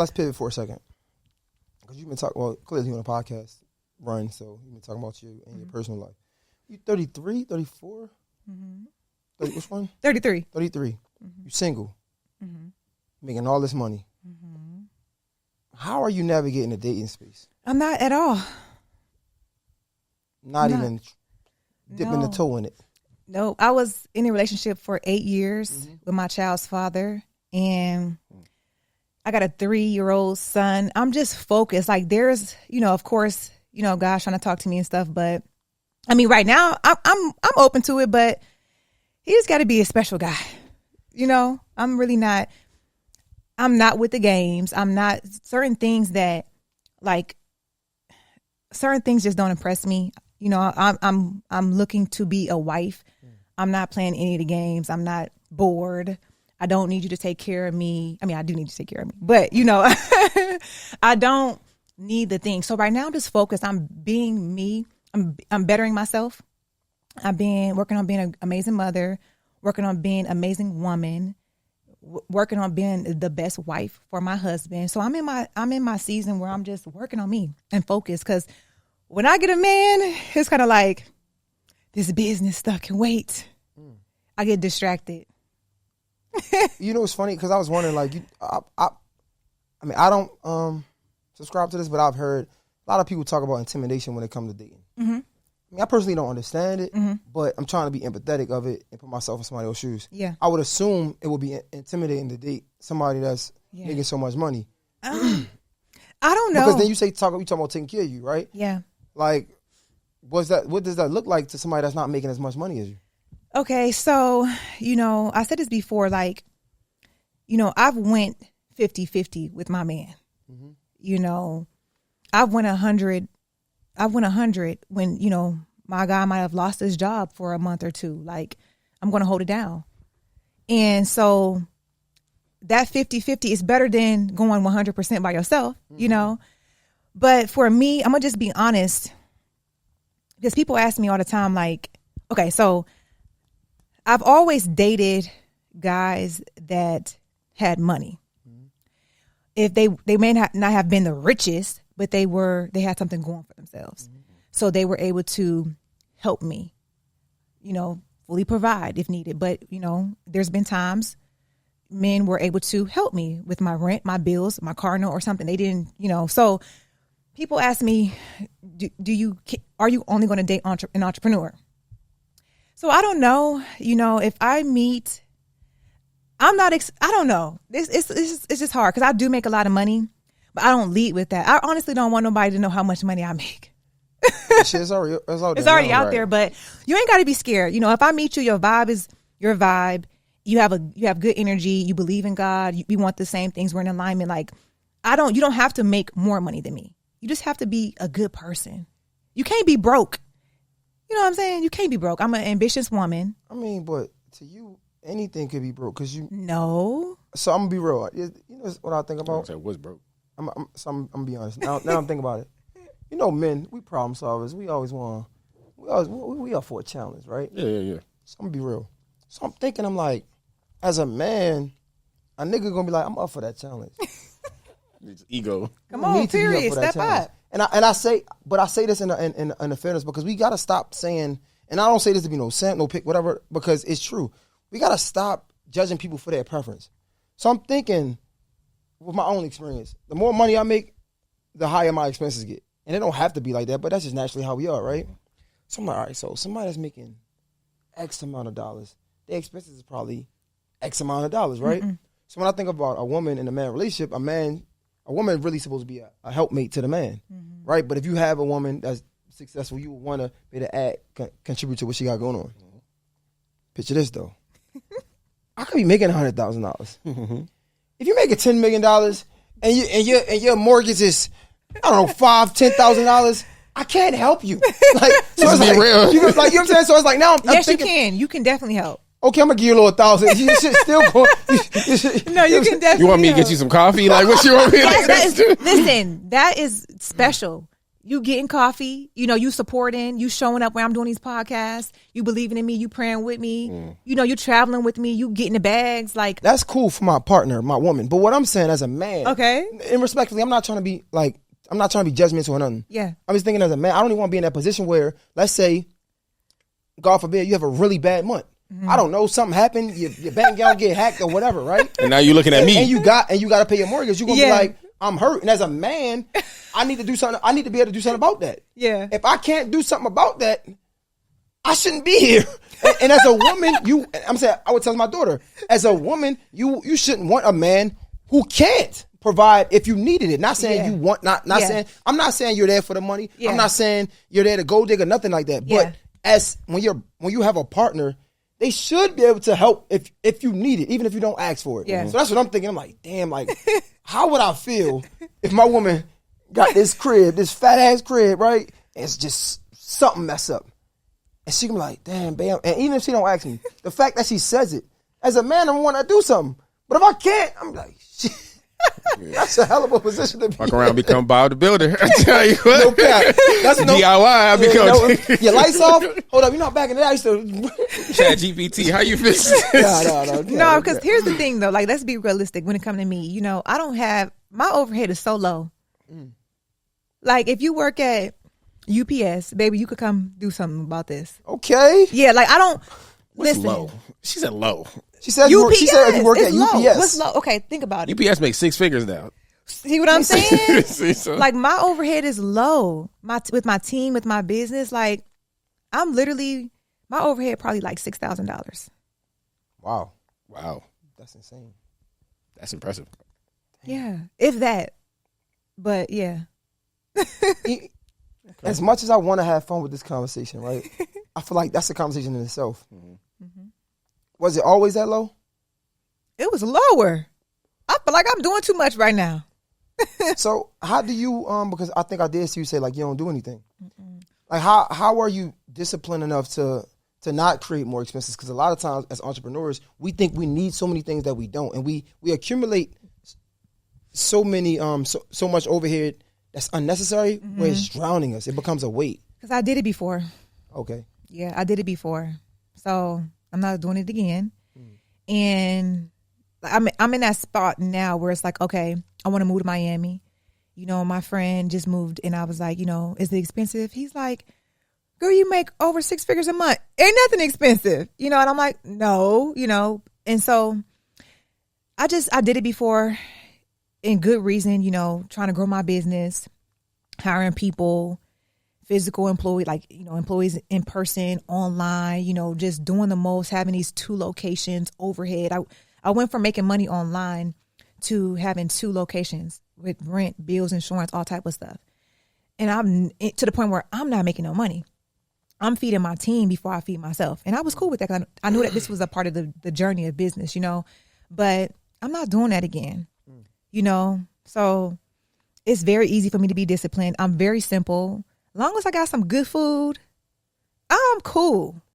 let's pivot for a second. Because you've been talking, well, clearly you're on a podcast run, so you've been talking about you and your personal life. You 33, 34? Mm-hmm. 30, which one? 33. 33. Mm-hmm. You single. Mm-hmm. Making all this money. Mm-hmm. How are you navigating the dating space? I'm not at all. Not even dipping the toe in it. No, I was in a relationship for 8 years with my child's father, and I got a 3-year-old son. I'm just focused. Like there's, of course, God's trying to talk to me and stuff, but I mean, right now I'm open to it, but he's got to be a special guy. I'm really not. I'm not with the games. I'm not certain things that certain things just don't impress me. I'm looking to be a wife. I'm not playing any of the games. I'm not bored. I don't need you to take care of me. I mean, I do need you to take care of me, but I don't need the thing. So right now I'm just focused. I'm being me. I'm bettering myself. I've been working on being an amazing mother, working on being an amazing woman, working on being the best wife for my husband. So I'm in my season where I'm just working on me and focused. Because when I get a man, it's kind of like this business stuff can wait. I get distracted. It's funny because I was wondering, like, I mean, I don't subscribe to this, but I've heard a lot of people talk about intimidation when it comes to dating. Mm-hmm. I mean, I personally don't understand it, but I'm trying to be empathetic of it and put myself in somebody else's shoes. Yeah, I would assume it would be intimidating to date somebody that's making so much money. I don't know, because then you talking about taking care of you, right? Yeah. Like, what does that look like to somebody that's not making as much money as you? Okay, so, I said this before, like, I've went 50-50 with my man. Mm-hmm. I've went 100 when, my guy might have lost his job for a month or two. Like, I'm going to hold it down. And so that 50-50 is better than going 100% by yourself, But for me, I'm going to just be honest, because people ask me all the time, like, okay, so I've always dated guys that had money. Mm-hmm. If they may not have been the richest, but they had something going for themselves. Mm-hmm. So they were able to help me, fully provide if needed. But, there's been times men were able to help me with my rent, my bills, my car note or something. They didn't, so people ask me, are you only going to date an entrepreneur? So I don't know, if I meet, I don't know. It's just hard because I do make a lot of money, but I don't lead with that. I honestly don't want nobody to know how much money I make. It's already out there, but you ain't got to be scared. If I meet you, your vibe is your vibe. You have good energy. You believe in God. We want the same things. We're in alignment. Like, you don't have to make more money than me. You just have to be a good person. You can't be broke. You know what I'm saying? You can't be broke. I'm an ambitious woman. I mean, but to you, anything could be broke because you. No. So I'm gonna be real. What I think about? What's broke? I'm gonna be honest. Now I'm thinking about it. Men, we problem solvers. We always we are for a challenge, right? Yeah. So I'm gonna be real. So I'm thinking, I'm like, as a man, a nigga gonna be like, I'm up for that challenge. It's ego. Come on, period. Step up. And I say this in a fairness because we gotta stop saying, and I don't say this to be no simp, no pick, whatever, because it's true. We gotta stop judging people for their preference. So I'm thinking, with my own experience, the more money I make, the higher my expenses get. And it don't have to be like that, but that's just naturally how we are, right? So I'm like, all right, so somebody that's making X amount of dollars, their expenses is probably X amount of dollars, right? Mm-mm. So when I think about a woman and a man relationship, a woman really supposed to be a helpmate to the man, right? But if you have a woman that's successful, you would want to be able to contribute to what she got going on. Mm-hmm. Picture this, though. I could be making $100,000. Mm-hmm. If you're making $10 million and your mortgage is, I don't know, $5,000-$10,000, I can't help you. Like, so it's like, real. You know what I'm saying? So it's like now I'm thinking, you can. You can definitely help. Okay, I'm gonna give you a little $1,000. You should still go. No, you can definitely. You want me to get you some coffee? Like, what you want me to Listen, that is special. you getting coffee, you supporting, you showing up when I'm doing these podcasts, you believing in me, you praying with me, you traveling with me, you getting the bags. Like, that's cool for my partner, my woman. But what I'm saying as a man, okay, and respectfully, I'm not trying to be judgmental or nothing. Yeah. I'm just thinking as a man, I don't even want to be in that position where, let's say, God forbid, you have a really bad month. I don't know, something happened, your bank account get hacked or whatever, right? And now you're looking at me. And you got to pay your mortgage. You're gonna be like, I'm hurt. And as a man, I need to do something. I need to be able to do something about that. Yeah. If I can't do something about that, I shouldn't be here. And as a woman, I would tell my daughter, as a woman, you shouldn't want a man who can't provide if you needed it. Not saying you want, not saying, I'm not saying you're there for the money. I'm not saying you're there to gold digger, nothing like that. But as when you have a partner, they should be able to help if you need it, even if you don't ask for it. Yeah. So that's what I'm thinking. I'm like, damn, like, how would I feel if my woman got this crib, this fat ass crib, right? And it's just something mess up. And she can be like, damn, bam. And even if she don't ask me, the fact that she says it, as a man, I want to do something. But if I can't, I'm like, shit. That's a hell of a position to be. Walk around, become Bob the Builder. I tell you what. No cap. That's DIY. I become. Your lights off. Hold up, back in the day, I used to. Chat GPT. How you fix this? No, because here's the thing though. Like, let's be realistic when it comes to me. I don't have, my overhead is so low. Like, if you work at UPS, baby, you could come do something about this. Okay. Yeah, like I don't. What's listen. low? She said low. She said if you work at low. UPS. What's low? Okay, think about it. UPS makes 6 figures now. See what I'm saying? So. Like, my overhead is low. With my team, with my business, like, I'm literally, my overhead probably like $6,000. Wow. That's insane. That's impressive. Yeah, if that. But yeah. As much as I want to have fun with this conversation, right? I feel like that's a conversation in itself. Was it always that low? It was lower. I feel like I'm doing too much right now. So how do you, because I think I did see you say like you don't do anything. Like how are you disciplined enough to not create more expenses? Because a lot of times as entrepreneurs, we think we need so many things that we don't. And we accumulate so many, so much overhead that's unnecessary where it's drowning us. It becomes a weight. Because I did it before. Okay. Yeah, I did it before. So I'm not doing it again. And I'm in that spot now where it's like, okay, I want to move to Miami. My friend just moved and I was like, is it expensive? He's like, girl, you make over 6 figures a month. Ain't nothing expensive. And I'm like, no, And so I did it before in good reason, trying to grow my business, hiring people, physical employee, like, employees in person, online, just doing the most, having these 2 locations, overhead. I went from making money online to having 2 locations with rent, bills, insurance, all type of stuff. And I'm to the point where I'm not making no money. I'm feeding my team before I feed myself. And I was cool with that. 'Cause I knew that this was a part of the journey of business, but I'm not doing that again, So it's very easy for me to be disciplined. I'm very simple. As long as I got some good food, I'm cool.